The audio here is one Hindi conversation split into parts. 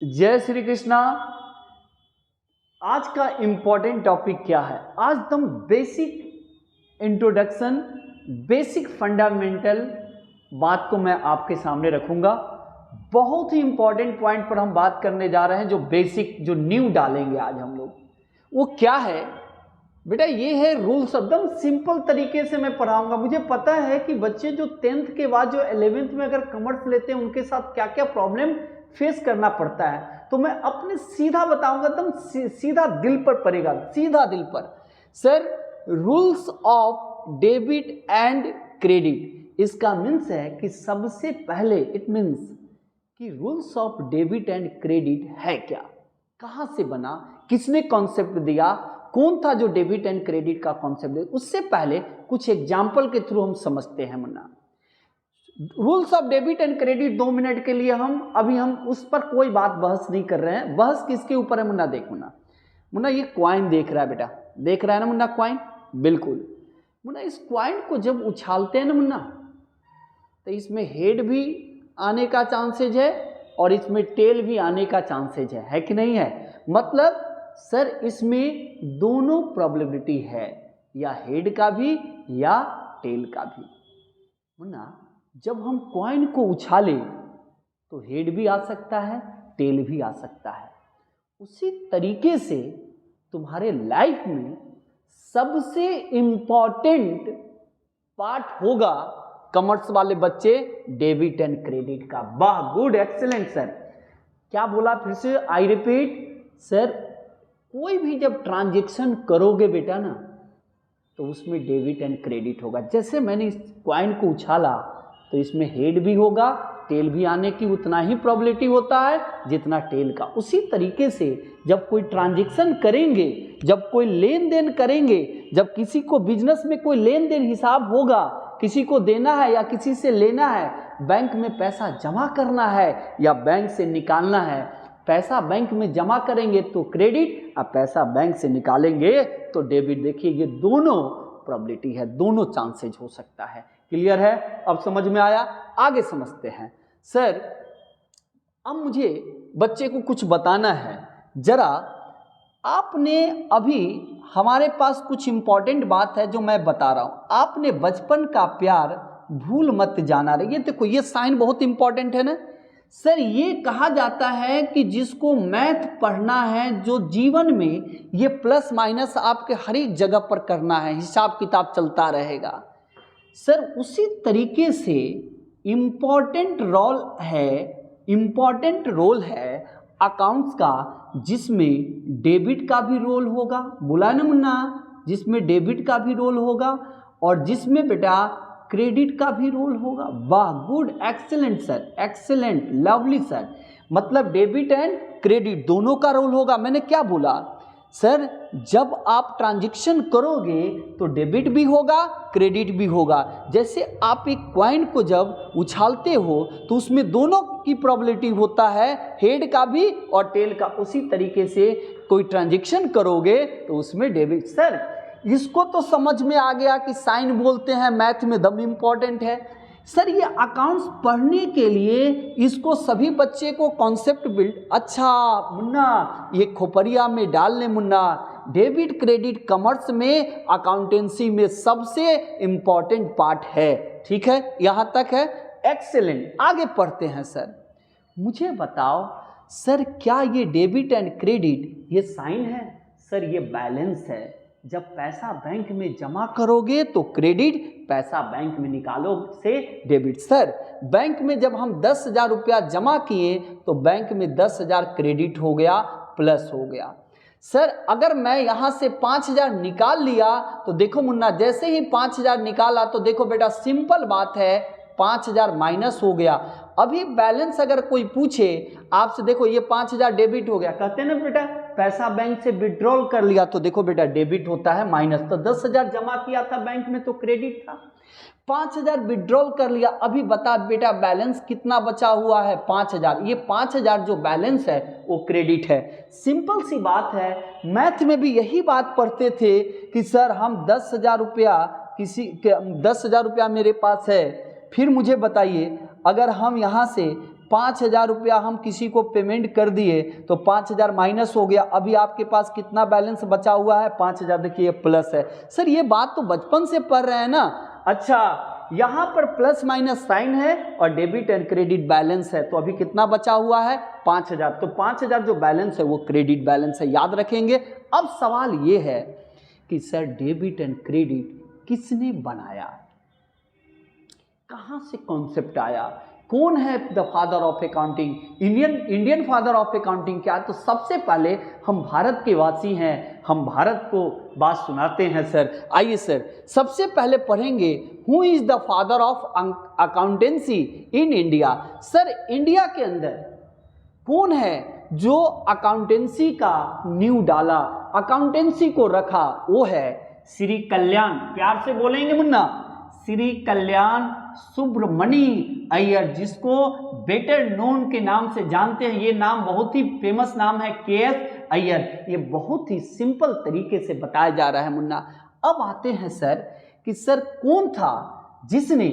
जय श्री कृष्णा। आज का इम्पोर्टेंट टॉपिक क्या है? आज एकदम बेसिक इंट्रोडक्शन, बेसिक फंडामेंटल बात को मैं आपके सामने रखूंगा। बहुत ही इंपॉर्टेंट पॉइंट पर हम बात करने जा रहे हैं। जो बेसिक, जो न्यू डालेंगे आज हम लोग, वो क्या है बेटा? ये है रूल्स। एकदम सिंपल तरीके से मैं पढ़ाऊंगा। मुझे पता है कि बच्चे जो 10th के बाद जो 11th में अगर कॉमर्स लेते हैं उनके साथ क्या क्या प्रॉब्लम फेस करना पड़ता है, तो मैं अपने सीधा बताऊंगा, एकदम सीधा दिल पर पड़ेगा, सीधा दिल पर। Sir, rules of debit and credit, इसका मीन्स है कि सबसे पहले इट मीन्स कि rules of debit and credit है क्या, कहां से बना, किसने कॉन्सेप्ट दिया, कौन था जो डेबिट एंड क्रेडिट का कॉन्सेप्ट दिया। उससे पहले कुछ एग्जाम्पल के थ्रू हम समझते हैं Munna. Rules of debit and credit 2 minute के लिए हम उस पर कोई बात बहस नहीं कर रहे हैं। बहस किसके ऊपर है मुन्ना? देख मुन्ना ये क्वाइन देख रहा है बेटा, देख रहा है ना मुन्ना क्वाइन? बिल्कुल मुन्ना, इस क्वाइन को जब उछालते हैं ना मुन्ना, तो इसमें हेड भी आने का चांसेज है और इसमें टेल भी आने का चांसेज है कि नहीं है? मतलब सर इसमें दोनों प्रोबेबिलिटी है, या हेड का भी या टेल का भी। मुन्ना, जब हम कॉइन को उछाले तो हेड भी आ सकता है, टेल भी आ सकता है। उसी तरीके से तुम्हारे लाइफ में सबसे इंपॉर्टेंट पार्ट होगा, कॉमर्स वाले बच्चे, डेबिट एंड क्रेडिट का। वाह, गुड, एक्सीलेंट सर। क्या बोला फिर से? आई रिपीट सर, कोई भी जब ट्रांजैक्शन करोगे बेटा ना, तो उसमें डेबिट एंड क्रेडिट होगा। जैसे मैंने इस कॉइन को उछाला तो इसमें हेड भी होगा, टेल भी आने की उतना ही प्रोबेबिलिटी होता है जितना टेल का। उसी तरीके से जब कोई ट्रांजैक्शन करेंगे, जब कोई लेन देन करेंगे, जब किसी को बिजनेस में कोई लेन देन हिसाब होगा, किसी को देना है या किसी से लेना है, बैंक में पैसा जमा करना है या बैंक से निकालना है, पैसा बैंक में जमा करेंगे तो क्रेडिट, और पैसा बैंक से निकालेंगे तो डेबिट। देखिए ये दोनों प्रोबेबिलिटी है, दोनों चांसेज हो सकता है। क्लियर है? अब समझ में आया? आगे समझते हैं। सर, अब मुझे बच्चे को कुछ बताना है। जरा आपने अभी, हमारे पास कुछ इंपॉर्टेंट बात है जो मैं बता रहा हूं। आपने बचपन का प्यार भूल मत जाना रे। ये देखो, ये साइन बहुत इंपॉर्टेंट है ना सर। ये कहा जाता है कि जिसको मैथ पढ़ना है, जो जीवन में ये प्लस माइनस आपके हर एक जगह पर करना है, हिसाब किताब चलता रहेगा सर। उसी तरीके से इम्पॉर्टेंट रोल है अकाउंट्स का, जिसमें डेबिट का भी रोल होगा। बोला ना मुन्ना? जिसमें डेबिट का भी रोल होगा और जिसमें बेटा क्रेडिट का भी रोल होगा। वाह, good, excellent sir, excellent, lovely sir. मतलब डेबिट एंड क्रेडिट दोनों का रोल होगा। मैंने क्या बोला सर? जब आप ट्रांजैक्शन करोगे तो डेबिट भी होगा, क्रेडिट भी होगा। जैसे आप एक कॉइन को जब उछालते हो तो उसमें दोनों की प्रोबेबिलिटी होता है, हेड का भी और टेल का। उसी तरीके से कोई ट्रांजैक्शन करोगे तो उसमें डेबिट। सर, इसको तो समझ में आ गया कि साइन बोलते हैं मैथ में दम इम्पॉर्टेंट है। सर, ये अकाउंट्स पढ़ने के लिए इसको सभी बच्चे को कॉन्सेप्ट बिल्ड। अच्छा मुन्ना, ये खोपड़िया में डाल ले मुन्ना। डेबिट क्रेडिट कॉमर्स में, अकाउंटेंसी में सबसे इंपॉर्टेंट पार्ट है। ठीक है, यहाँ तक है, एक्सेलेंट। आगे पढ़ते हैं सर। मुझे बताओ सर, क्या ये डेबिट एंड क्रेडिट ये साइन है? सर, ये बैलेंस है। जब पैसा बैंक में जमा करोगे तो क्रेडिट, पैसा बैंक में निकालो से डेबिट। सर, बैंक में जब हम 10,000 रुपया जमा किए तो बैंक में 10,000 क्रेडिट हो गया, प्लस हो गया। सर, अगर मैं यहाँ से 5,000 निकाल लिया तो देखो मुन्ना, जैसे ही 5,000 निकाला तो देखो बेटा, सिंपल बात है, 5,000 माइनस हो गया। अभी बैलेंस अगर कोई पूछे आपसे, देखो ये 5,000 डेबिट हो गया, कहते हैं ना बेटा पैसा बैंक से विड्रॉल कर लिया, तो देखो बेटा डेबिट होता है माइनस। तो 10,000 जमा किया था बैंक में तो क्रेडिट था, 5,000 विड्रॉल कर लिया। अभी बता बेटा बैलेंस कितना बचा हुआ है? 5,000। ये 5,000 जो बैलेंस है वो क्रेडिट है। सिंपल सी बात है। मैथ में भी यही बात पढ़ते थे कि सर हम 10,000 रुपया, 10,000 रुपया मेरे पास है, फिर मुझे बताइए अगर हम यहाँ से 5,000 रुपया हम किसी को पेमेंट कर दिए तो 5,000 माइनस हो गया, अभी आपके पास कितना बैलेंस बचा हुआ है? 5,000। देखिए प्लस है। सर ये बात तो बचपन से पढ़ रहे हैं ना। अच्छा, यहाँ पर प्लस माइनस साइन है और डेबिट एंड क्रेडिट बैलेंस है, तो अभी कितना बचा हुआ है? 5,000। तो 5,000 जो बैलेंस है वो क्रेडिट बैलेंस है, याद रखेंगे। अब सवाल ये है कि सर डेबिट एंड क्रेडिट किसने बनाया, कहाँ से कॉन्सेप्ट आया, कौन है the father of accounting, Indian father of accounting क्या? तो सबसे पहले हम भारत के वासी हैं, हम भारत को बात सुनाते हैं सर। आइए सर, सबसे पहले पढ़ेंगे who is the father of accountancy in India. Sir India के अंदर कौन है जो अकाउंटेंसी का नींव डाला, अकाउंटेंसी को रखा? वो है श्री कल्याण, प्यार से बोलेंगे मुन्ना, श्री कल्याण सुब्रमणी अय्यर, जिसको बेटर नोन के नाम से जानते हैं। ये नाम बहुत ही फेमस नाम है, KS अय्यर। ये बहुत ही सिंपल तरीके से बताया जा रहा है मुन्ना। अब आते हैं सर कि सर कौन था जिसने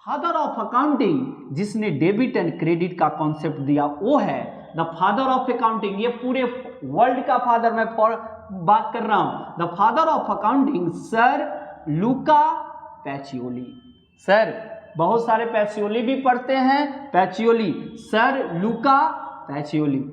फादर ऑफ अकाउंटिंग, जिसने डेबिट एंड क्रेडिट का कॉन्सेप्ट दिया? वो है द फादर ऑफ अकाउंटिंग। ये पूरे वर्ल्ड का फादर मैं बात कर रहा हूं। The father of accounting sir Luca Pacioli. Sir बहुत सारे पैचियोली भी पढ़ते हैं, पैचियोली, सर लुका पैचियोली।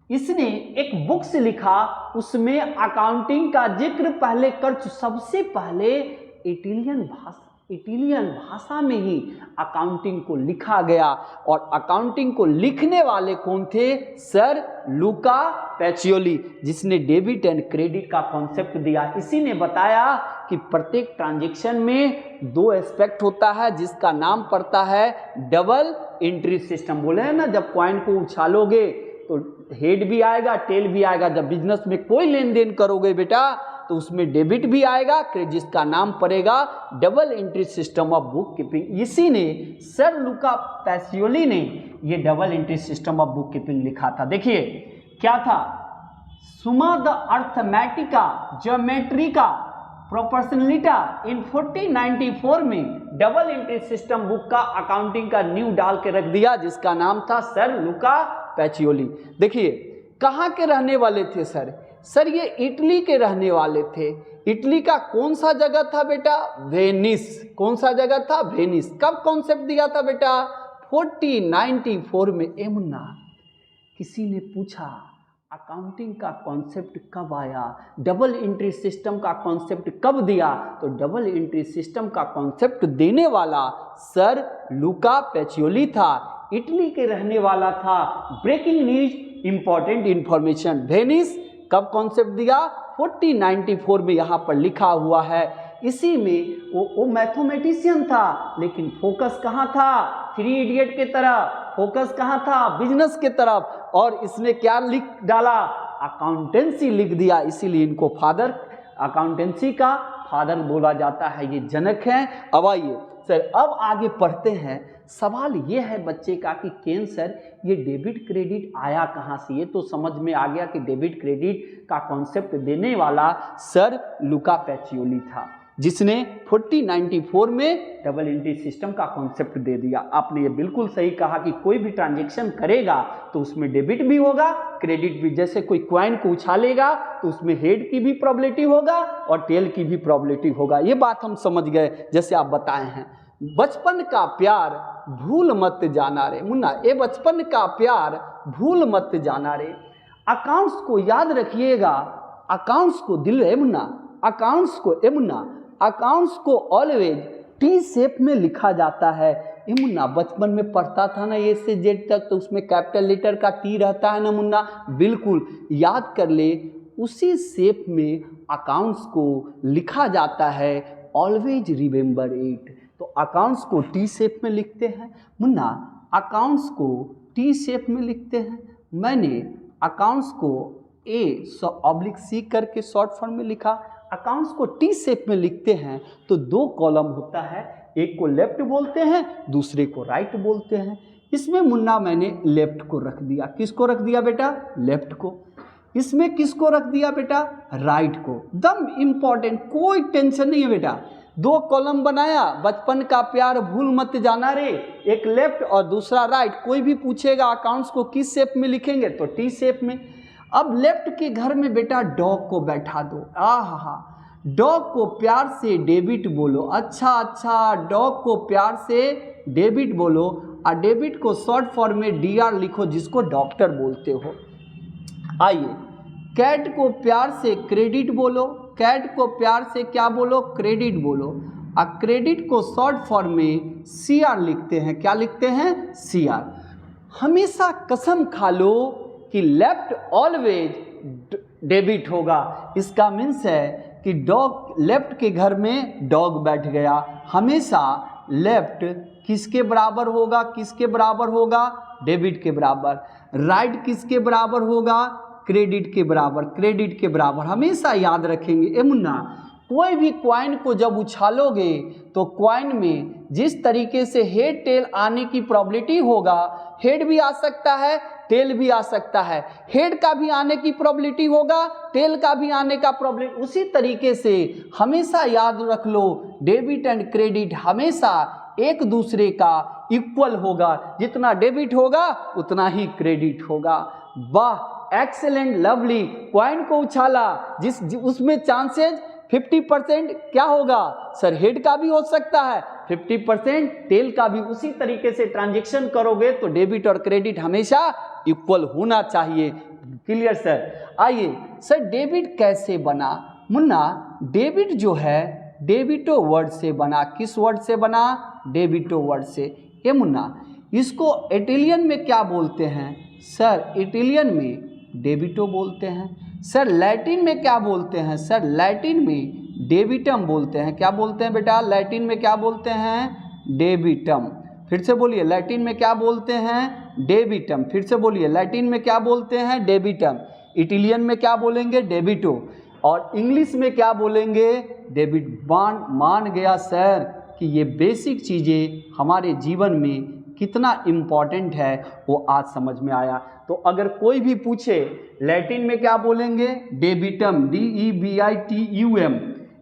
इसने एक बुक से लिखा, उसमें अकाउंटिंग का जिक्र पहले कर, सबसे पहले इटालियन भाषा में ही अकाउंटिंग को लिखा गया। और अकाउंटिंग को लिखने वाले कौन थे? सर लुका पैचियोली, जिसने डेबिट एंड क्रेडिट का कॉन्सेप्ट दिया। इसी ने बताया कि प्रत्येक ट्रांजैक्शन में 2 एस्पेक्ट होता है, जिसका नाम पड़ता है डबल एंट्री सिस्टम। बोले हैं ना, जब कॉइन को उछालोगे तो हेड भी आएगा टेल भी आएगा। जब बिजनेस में कोई लेन देन करोगे बेटा तो उसमें डेबिट भी आएगा, जिसका नाम पड़ेगा double entry system of book keeping. इसी ने सर लुका पैसियोली ने ये double entry system of book keeping लिखा था। देखिए क्या था, सुमा द अर्थमेटिका ज्योमेट्रिका प्रोपोर्शनलिटा इन 1494 में डबल एंट्री सिस्टम बुक का अकाउंटिंग का नींव डाल के रख दिया, जिसका नाम था सर लुका पैचियोली। देखिए कहाँ के रहने वाले थे सर? सर ये इटली के रहने वाले थे। इटली का कौन सा जगह था बेटा? वेनिस। कौन सा जगह था? वेनिस। कब कॉन्सेप्ट दिया था बेटा? 1494 में। मुन्ना किसी ने पूछा अकाउंटिंग का कॉन्सेप्ट कब आया, डबल एंट्री सिस्टम का कॉन्सेप्ट कब दिया? तो डबल एंट्री सिस्टम का कॉन्सेप्ट देने वाला सर लुका पैचियोली था, इटली के रहने वाला था। Breaking news, important information, Venice कब कॉन्सेप्ट दिया? 1494 में, यहाँ पर लिखा हुआ है। इसी में वो मैथमेटिशियन था, लेकिन फोकस कहाँ था? 3 इडियट के तरफ। फोकस कहाँ था? बिजनेस के तरफ। और इसने क्या लिख डाला? अकाउंटेंसी लिख दिया। इसीलिए इनको फादर, अकाउंटेंसी का फादर बोला जाता है, ये जनक हैं। अब आइए सर, अब आगे पढ़ते हैं। सवाल ये है बच्चे का कि केन सर ये डेबिट क्रेडिट आया कहाँ से? ये तो समझ में आ गया कि डेबिट क्रेडिट का कॉन्सेप्ट देने वाला सर लुका पैचियोली था, जिसने 1494 में डबल एंट्री सिस्टम का कॉन्सेप्ट दे दिया। आपने ये बिल्कुल सही कहा कि कोई भी ट्रांजैक्शन करेगा तो उसमें डेबिट भी होगा, क्रेडिट भी। जैसे कोई कॉइन को उछालेगा तो उसमें हेड की भी प्रोबेबिलिटी होगा और टेल की भी प्रोबेबिलिटी होगा। ये बात हम समझ गए, जैसे आप बताए हैं। बचपन का प्यार भूल मत जाना रे मुन्ना, ये बचपन का प्यार भूल मत जाना रे। अकाउंट्स को याद रखिएगा, अकाउंट्स को दिल है मुन्ना, अकाउंट्स को मुन्ना, अकाउंट्स को ऑलवेज टी शेप में लिखा जाता है। ये मुन्ना बचपन में पढ़ता था ना ए से जेड तक, तो उसमें कैपिटल लेटर का टी रहता है ना मुन्ना, बिल्कुल याद कर ले। उसी शेप में अकाउंट्स को लिखा जाता है, ऑलवेज रिमेंबर इट। तो अकाउंट्स को टी शेप में लिखते हैं मुन्ना, अकाउंट्स को टी शेप में लिखते हैं। मैंने अकाउंट्स को A/C करके शॉर्ट फॉर्म में लिखा। अकाउंट्स को टी शेप में लिखते हैं तो 2 कॉलम होता है, एक को लेफ्ट बोलते हैं, दूसरे को राइट बोलते हैं। इसमें मुन्ना मैंने लेफ्ट को रख दिया। किसको रख दिया बेटा? लेफ्ट को। इसमें किसको रख दिया बेटा, राइट को। दम इम्पॉर्टेंट, कोई टेंशन नहीं है बेटा। 2 कॉलम बनाया, बचपन का प्यार भूल मत जाना रे, एक लेफ्ट और दूसरा राइट। कोई भी पूछेगा अकाउंट्स को किस शेप में लिखेंगे तो टी शेप में। अब लेफ्ट के घर में बेटा डॉग को बैठा दो। आहा, डॉग को प्यार से डेबिट बोलो। अच्छा, डॉग को प्यार से डेबिट बोलो, और डेबिट को शॉर्ट फॉर्म में DR लिखो, जिसको डॉक्टर बोलते हो। आइए, कैट को प्यार से क्रेडिट बोलो। कैट को प्यार से क्या बोलो, क्रेडिट बोलो। और क्रेडिट को शॉर्ट फॉर्म में CR लिखते हैं। क्या लिखते हैं, CR। हमेशा कसम खा लो कि लेफ्ट ऑलवेज डेबिट होगा। इसका मीन्स है कि डॉग, लेफ्ट के घर में डॉग बैठ गया, हमेशा लेफ्ट किसके बराबर होगा, किसके बराबर होगा, डेबिट के बराबर। राइट किसके बराबर होगा, क्रेडिट के बराबर, क्रेडिट के बराबर। हमेशा याद रखेंगे। ए मुन्ना, कोई भी क्वाइन को जब उछालोगे तो क्वाइन में जिस तरीके से हेड टेल आने की प्रोबेबिलिटी होगा, हेड भी आ सकता है, टेल भी आ सकता है। हेड का भी आने की प्रोबेबिलिटी होगा, टेल का भी आने का प्रोबेबिलिटी। उसी तरीके से हमेशा याद रख लो, डेबिट एंड क्रेडिट हमेशा एक दूसरे का इक्वल होगा। जितना डेबिट होगा उतना ही क्रेडिट होगा। वाह, एक्सेलेंट, लवली। क्वाइन को उछाला, उसमें चांसेज 50% क्या होगा सर, हेड का भी हो सकता है, 50% टेल का भी। उसी तरीके से ट्रांजैक्शन करोगे तो डेबिट और क्रेडिट हमेशा इक्वल होना चाहिए। Clear sir. आइए सर, डेबिट कैसे बना मुन्ना? डेबिट जो है डेबिटो वर्ड से बना। किस वर्ड से बना? डेबिटो वर्ड से। ये मुन्ना, इसको इटालियन में क्या बोलते हैं सर? इटालियन में डेबिटो बोलते हैं। सर लैटिन में क्या बोलते हैं? सर लैटिन में डेबिटम बोलते हैं। क्या बोलते हैं बेटा? लैटिन में क्या बोलते हैं? डेबिटम। फिर से बोलिए, लैटिन में क्या बोलते हैं? डेबिटम। फिर से बोलिए, लैटिन में क्या बोलते हैं? डेबिटम। इटालियन में क्या बोलेंगे? डेबिटो। और इंग्लिश में क्या बोलेंगे? डेबिट। मान गया सर कि ये बेसिक चीज़ें हमारे जीवन में कितना इम्पॉर्टेंट है, वो आज समझ में आया। तो अगर कोई भी पूछे लैटिन में क्या बोलेंगे? डेबिटम, DEBITUM।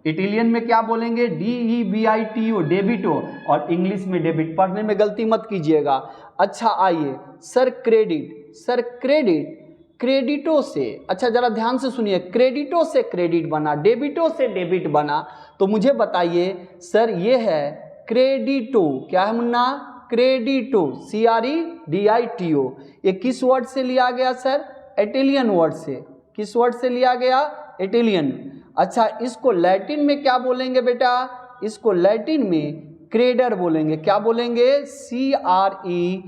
इटालियन में क्या बोलेंगे? DEBITO, डेबिटो। और इंग्लिश में डेबिट। पढ़ने में गलती मत कीजिएगा। अच्छा आइए सर, क्रेडिट। सर क्रेडिट, क्रेडिटो से, अच्छा जरा ध्यान से सुनिए, क्रेडिटो से क्रेडिट बना, डेबिटो से डेबिट बना। तो मुझे बताइए सर, ये है क्रेडिटो। क्या है मुन्ना? क्रेडिटो, CREDITO। ये किस वर्ड से लिया गया सर? इटालियन वर्ड से। किस वर्ड से लिया गया? इटालियन। अच्छा, इसको लैटिन में क्या बोलेंगे बेटा? इसको लैटिन में क्रेडर बोलेंगे। क्या बोलेंगे? CREDRE,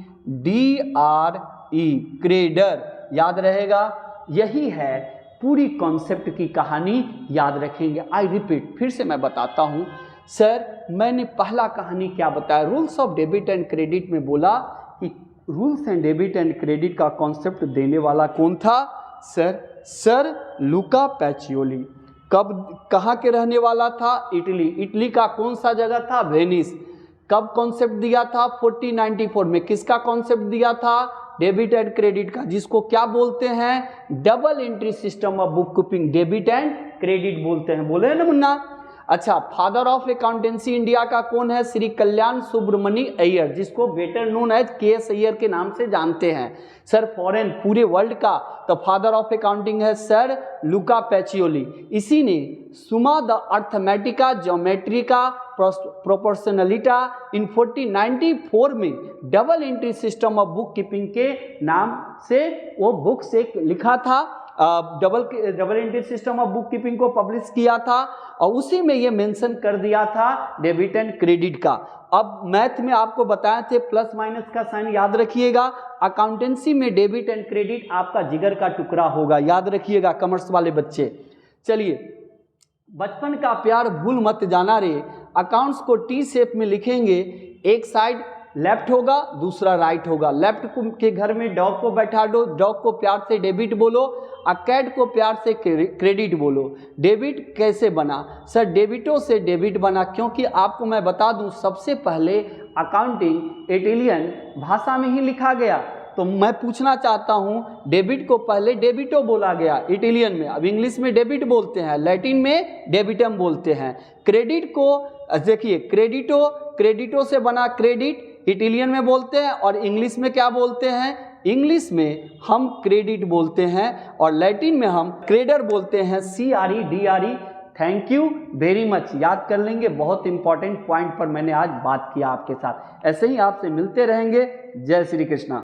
credere. याद रहेगा। यही है पूरी कॉन्सेप्ट की कहानी, याद रखेंगे। आई रिपीट, फिर से मैं बताता हूँ सर, मैंने पहला कहानी क्या बताया? Rules of debit and credit में बोला कि rules and debit and credit का कॉन्सेप्ट देने वाला कौन था सर लुका पैचियोली। कब, कहाँ के रहने वाला था? इटली। इटली का कौन सा जगह था? वेनिस। कब कॉन्सेप्ट दिया था? 1494 में। किसका कॉन्सेप्ट दिया था? डेबिट एंड क्रेडिट का, जिसको क्या बोलते हैं? Double entry system of book keeping, debit and credit बोलते हैं। बोले ना मुन्ना? अच्छा, फादर ऑफ अकाउंटेंसी इंडिया का कौन है? श्री कल्याण सुब्रमणी अय्यर, जिसको better known as KS Iyer के नाम से जानते हैं। सर फॉरेन, पूरे वर्ल्ड का तो फादर ऑफ अकाउंटिंग है सर लुका पैचियोली। इसी ने सुमा द अर्थमेटिका ज्योमेट्रिका प्रोपोर्शनलिटा इन 1494 में double entry system of book keeping के नाम से वो बुक से लिखा था। Double entry system of book keeping को पब्लिश किया था, और उसी में ये मेंशन कर दिया था डेबिट एंड क्रेडिट का। अब मैथ में आपको बताए थे प्लस माइनस का साइन, याद रखिएगा। अकाउंटेंसी में डेबिट एंड क्रेडिट आपका जिगर का टुकड़ा होगा, याद रखिएगा कॉमर्स वाले बच्चे। चलिए, बचपन का प्यार भूल मत जाना रे। अकाउंट्स को टी शेप में लिखेंगे। एक साइड लेफ्ट होगा, दूसरा राइट होगा। लेफ्ट के घर में डॉग को बैठा दो, डॉग को प्यार से डेबिट बोलो, और कैट को प्यार से क्रेडिट बोलो। डेबिट कैसे बना सर? डेबिटो से डेबिट बना, क्योंकि आपको मैं बता दूं, सबसे पहले अकाउंटिंग इटालियन भाषा में ही लिखा गया। तो मैं पूछना चाहता हूँ, डेबिट को पहले डेबिटो बोला गया इटालियन में, अब इंग्लिश में डेबिट बोलते हैं, लैटिन में डेबिटम बोलते हैं। क्रेडिट को देखिए, क्रेडिटो से बना क्रेडिट इटालियन में बोलते हैं, और इंग्लिश में क्या बोलते हैं? इंग्लिश में हम क्रेडिट बोलते हैं और लैटिन में हम क्रेडर बोलते हैं, CREDRE। Thank you very much, याद कर लेंगे, बहुत इंपॉर्टेंट पॉइंट पर मैंने आज बात किया आपके साथ। ऐसे ही आपसे मिलते रहेंगे। जय श्री कृष्णा।